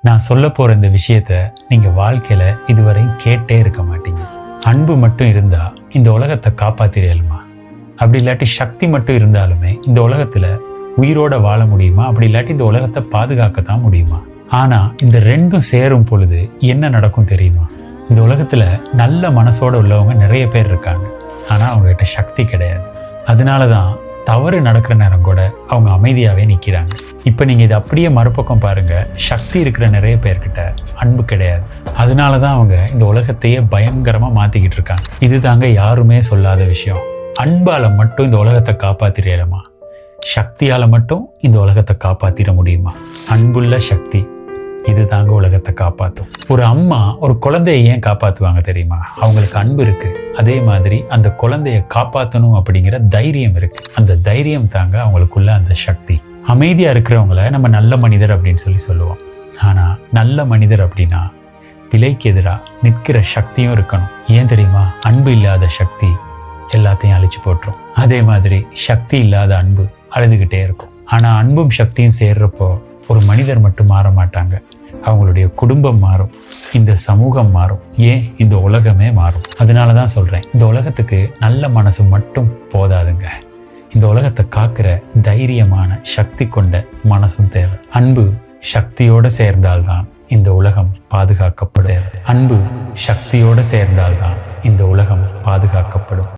நான் சொல்ல போற இந்த விஷயத்த நீங்க வாழ்க்கையில இதுவரையும் கேட்டே இருக்க மாட்டீங்க. அன்பு மட்டும் இருந்தா இந்த உலகத்தை காப்பாத்திரலுமா? அப்படி இல்லாட்டி சக்தி மட்டும் இருந்தாலுமே இந்த உலகத்துல உயிரோட வாழ முடியுமா? அப்படி இல்லாட்டி இந்த உலகத்தை பாதுகாக்கத்தான் முடியுமா? ஆனா இந்த ரெண்டும் சேரும் பொழுது என்ன நடக்கும் தெரியுமா? இந்த உலகத்துல நல்ல மனசோட உள்ளவங்க நிறைய பேர் இருக்காங்க. ஆனா அவங்க கிட்ட சக்தி கிடையாது. அதனாலதான் தவறு நடக்கிற நேரம் கூட அவங்க அமைதியாவே நிக்கிறாங்க. இப்ப நீங்க இதை அப்படியே மறுபக்கம் பாருங்க. சக்தி இருக்கிற நிறைய பேர்கிட்ட அன்பு கிடையாது. அதனாலதான் அவங்க இந்த உலகத்தையே பயங்கரமா மாத்திக்கிட்டு இருக்காங்க. இதுதாங்க யாருமே சொல்லாத விஷயம். அன்பால மட்டும் இந்த உலகத்தை காப்பாத்திரலாமா? சக்தியால மட்டும் இந்த உலகத்தை காப்பாத்திர முடியுமா? அன்புள்ள சக்தி இதுதாங்க உலகத்தை காப்பாற்றும். ஒரு அம்மா ஒரு குழந்தைய ஏன் காப்பாற்றுவாங்க தெரியுமா? அவங்களுக்கு அன்பு இருக்கு. அதே மாதிரி அந்த குழந்தைய காப்பாற்றணும் அப்படிங்கிற தைரியம் இருக்கு. அந்த தைரியம் தாங்க அவங்களுக்குள்ள அந்த சக்தி. அமைதியா இருக்கிறவங்கள நம்ம நல்ல மனிதர் அப்படின்னு சொல்லுவோம். ஆனா நல்ல மனிதர் அப்படின்னா பிழைக்கு எதிராக நிற்கிற சக்தியும் இருக்கணும். ஏன் தெரியுமா? அன்பு இல்லாத சக்தி எல்லாத்தையும் அழிச்சு போட்டுரும். அதே மாதிரி சக்தி இல்லாத அன்பு அழுதுகிட்டே இருக்கும். ஆனா அன்பும் சக்தியும் சேர்றப்போ ஒரு மனிதர் மட்டும் மாற மாட்டாங்க. அவங்களுடைய குடும்பம் மாறும், இந்த சமூகம் மாறும், ஏன் இந்த உலகமே மாறும். அதனாலதான் சொல்றேன், இந்த உலகத்துக்கு நல்ல மனசு மட்டும் போதாதுங்க. இந்த உலகத்தை காக்கிற தைரியமான சக்தி கொண்ட மனசும் தேவை. அன்பு சக்தியோட சேர்ந்தால்தான் இந்த உலகம் பாதுகாக்கப்படும். அன்பு சக்தியோட சேர்ந்தால்தான் இந்த உலகம் பாதுகாக்கப்படும்.